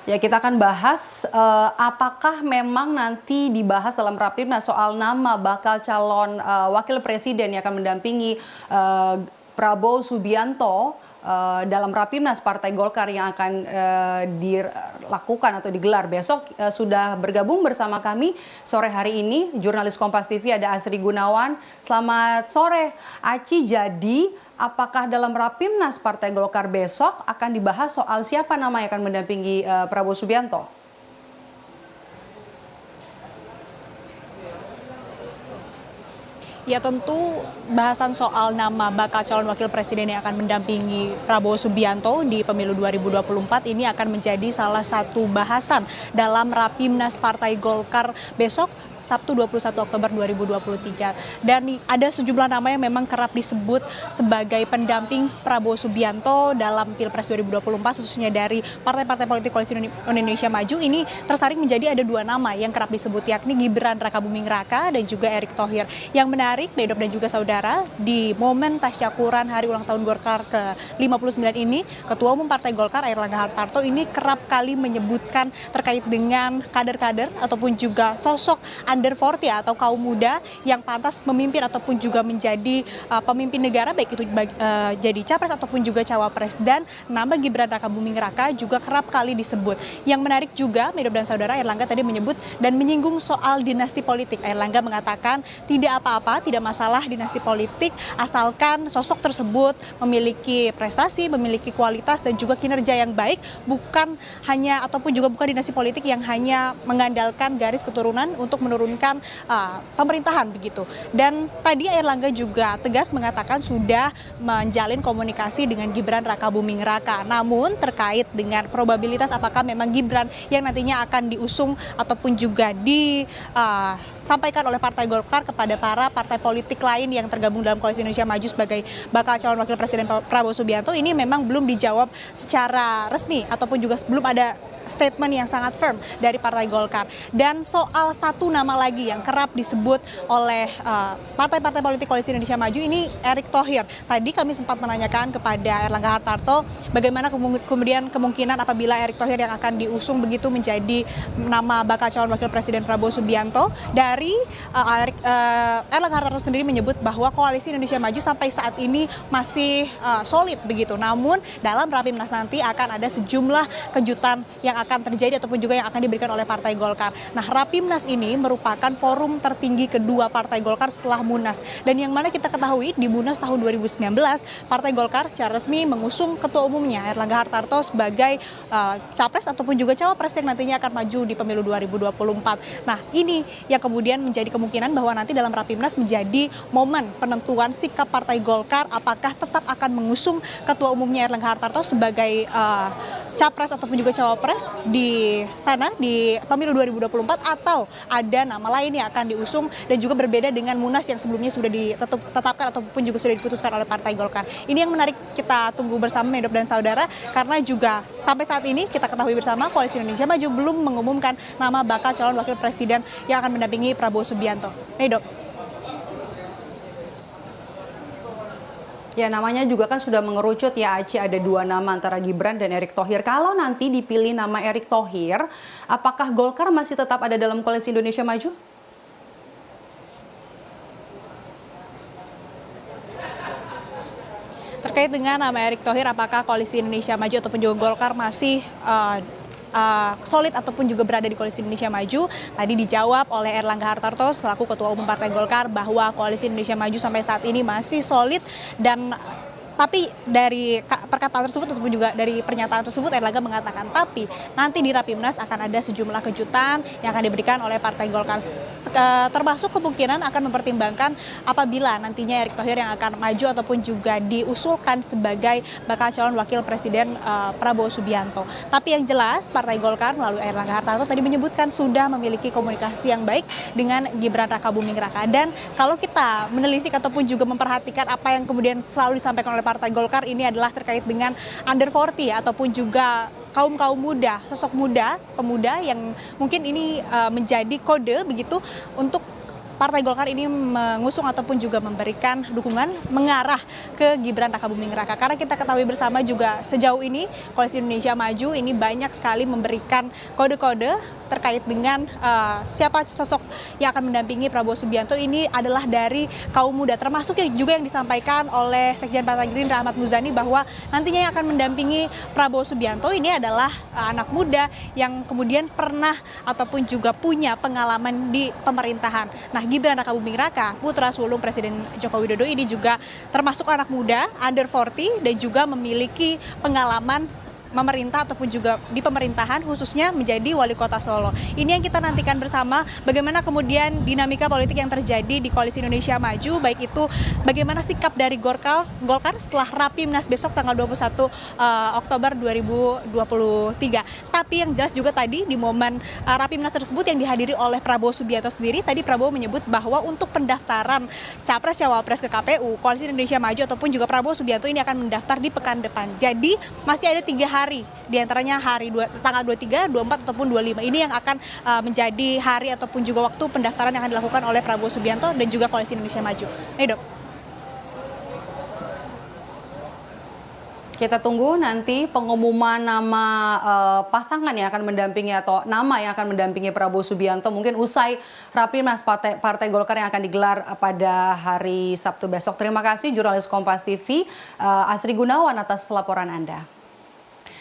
Ya, kita akan bahas apakah memang nanti dibahas dalam Rapimnas soal nama bakal calon wakil presiden yang akan mendampingi Prabowo Subianto dalam Rapimnas Partai Golkar yang akan dilakukan atau digelar besok. Sudah bergabung bersama kami sore hari ini jurnalis Kompas TV ada Asri Gunawan. Selamat sore, Aci. Jadi apakah dalam Rapimnas Partai Golkar besok akan dibahas soal siapa nama yang akan mendampingi Prabowo Subianto? Ya, tentu bahasan soal nama bakal calon wakil presiden yang akan mendampingi Prabowo Subianto di pemilu 2024 ini akan menjadi salah satu bahasan dalam Rapimnas Partai Golkar besok Sabtu 21 Oktober 2023. Dan ada sejumlah nama yang memang kerap disebut sebagai pendamping Prabowo Subianto dalam Pilpres 2024 khususnya dari partai-partai politik Koalisi Indonesia Maju. Ini tersaring menjadi ada dua nama yang kerap disebut, yakni Gibran Rakabuming Raka dan juga Erick Thohir. Yang menarik, Medop dan juga saudara, di momen tasyakuran hari ulang tahun Golkar ke-59 ini, Ketua Umum Partai Golkar Airlangga Hartarto ini kerap kali menyebutkan terkait dengan kader-kader ataupun juga sosok under 40 atau kaum muda yang pantas memimpin ataupun juga menjadi pemimpin negara, baik itu jadi capres ataupun juga cawapres. Dan nama Gibran Rakabuming Raka juga kerap kali disebut. Yang menarik juga, Medop dan saudara, Airlangga tadi menyebut dan menyinggung soal dinasti politik. Airlangga mengatakan tidak apa-apa, tidak masalah dinasti politik asalkan sosok tersebut memiliki prestasi, memiliki kualitas dan juga kinerja yang baik, bukan hanya ataupun juga bukan dinasti politik yang hanya mengandalkan garis keturunan untuk menurunkan pemerintahan begitu. Dan tadi Airlangga juga tegas mengatakan sudah menjalin komunikasi dengan Gibran Rakabuming Raka. Namun terkait dengan probabilitas apakah memang Gibran yang nantinya akan diusung ataupun juga disampaikan oleh Partai Golkar kepada para partai politik lain yang tergabung dalam Koalisi Indonesia Maju sebagai bakal calon wakil presiden Prabowo Subianto, ini memang belum dijawab secara resmi ataupun juga belum ada statement yang sangat firm dari Partai Golkar. Dan soal satu nama lagi yang kerap disebut oleh partai-partai politik Koalisi Indonesia Maju ini Erick Thohir. Tadi kami sempat menanyakan kepada Airlangga Hartarto bagaimana kemudian kemungkinan apabila Erick Thohir yang akan diusung begitu menjadi nama bakal calon wakil presiden Prabowo Subianto. Dari Airlangga Hartarto sendiri menyebut bahwa Koalisi Indonesia Maju sampai saat ini masih solid begitu. Namun dalam Rapimnas nanti akan ada sejumlah kejutan yang akan terjadi ataupun juga yang akan diberikan oleh Partai Golkar. Nah, Rapimnas ini merupakan forum tertinggi kedua Partai Golkar setelah Munas. Dan yang mana kita ketahui di Munas tahun 2019, Partai Golkar secara resmi mengusung ketua umumnya Airlangga Hartarto sebagai capres ataupun juga cawapres yang nantinya akan maju di pemilu 2024. Nah, ini yang kemudian menjadi kemungkinan bahwa nanti dalam Rapimnas menjadi momen penentuan sikap Partai Golkar apakah tetap akan mengusung ketua umumnya Airlangga Hartarto sebagai capres ataupun juga cawapres di sana di pemilu 2024 atau ada nama lain yang akan diusung dan juga berbeda dengan Munas yang sebelumnya sudah ditetapkan ataupun juga sudah diputuskan oleh Partai Golkar. Ini yang menarik kita tunggu bersama Medop dan saudara, karena juga sampai saat ini kita ketahui bersama Koalisi Indonesia Maju belum mengumumkan nama bakal calon wakil presiden yang akan mendampingi Prabowo Subianto. Medop. Ya, namanya juga kan sudah mengerucut ya, Aci, ada dua nama antara Gibran dan Erick Thohir. Kalau nanti dipilih nama Erick Thohir, apakah Golkar masih tetap ada dalam Koalisi Indonesia Maju? Terkait dengan nama Erick Thohir, apakah Koalisi Indonesia Maju ataupun juga Golkar masih solid ataupun juga berada di Koalisi Indonesia Maju? Tadi dijawab oleh Airlangga Hartarto selaku Ketua Umum Partai Golkar bahwa Koalisi Indonesia Maju sampai saat ini masih solid. Dan tapi dari perkataan tersebut ataupun juga dari pernyataan tersebut Airlangga mengatakan tapi nanti di Rapimnas akan ada sejumlah kejutan yang akan diberikan oleh Partai Golkar, termasuk kemungkinan akan mempertimbangkan apabila nantinya Erick Thohir yang akan maju ataupun juga diusulkan sebagai bakal calon wakil presiden Prabowo Subianto. Tapi yang jelas Partai Golkar melalui Airlangga Hartarto tadi menyebutkan sudah memiliki komunikasi yang baik dengan Gibran Rakabuming Raka. Dan kalau kita menelisik ataupun juga memperhatikan apa yang kemudian selalu disampaikan oleh Partai Golkar ini adalah terkait dengan under 40 ataupun juga kaum muda, sosok muda, pemuda yang mungkin ini menjadi kode begitu untuk Partai Golkar ini mengusung ataupun juga memberikan dukungan mengarah ke Gibran Rakabuming Raka. Karena kita ketahui bersama juga sejauh ini Koalisi Indonesia Maju ini banyak sekali memberikan kode-kode terkait dengan siapa sosok yang akan mendampingi Prabowo Subianto. Ini adalah dari kaum muda, termasuk juga yang disampaikan oleh Sekjen Partai Gerindra Ahmad Muzani bahwa nantinya yang akan mendampingi Prabowo Subianto ini adalah anak muda yang kemudian pernah ataupun juga punya pengalaman di pemerintahan. Nah, Gibran Rakabuming Raka, putra sulung Presiden Joko Widodo ini juga termasuk anak muda under 40 dan juga memiliki pengalaman memerintah ataupun juga di pemerintahan, khususnya menjadi wali kota Solo. Ini yang kita nantikan bersama, bagaimana kemudian dinamika politik yang terjadi di Koalisi Indonesia Maju, baik itu bagaimana sikap dari Golkar setelah Rapimnas besok tanggal 21 Oktober 2023. Tapi yang jelas juga tadi di momen Rapimnas tersebut yang dihadiri oleh Prabowo Subianto sendiri, tadi Prabowo menyebut bahwa untuk pendaftaran Capres-Cawapres ke KPU, Koalisi Indonesia Maju ataupun juga Prabowo Subianto ini akan mendaftar di pekan depan. Jadi masih ada 3 hari, diantaranya tanggal 23, 24 ataupun 25. Ini yang akan menjadi hari ataupun juga waktu pendaftaran yang akan dilakukan oleh Prabowo Subianto dan juga Koalisi Indonesia Maju. Dok. Kita tunggu nanti pengumuman nama pasangan yang akan mendampingi atau nama yang akan mendampingi Prabowo Subianto mungkin usai Rapimnas Partai Golkar yang akan digelar pada hari Sabtu besok. Terima kasih jurnalis Kompas TV Asri Gunawan atas laporan Anda.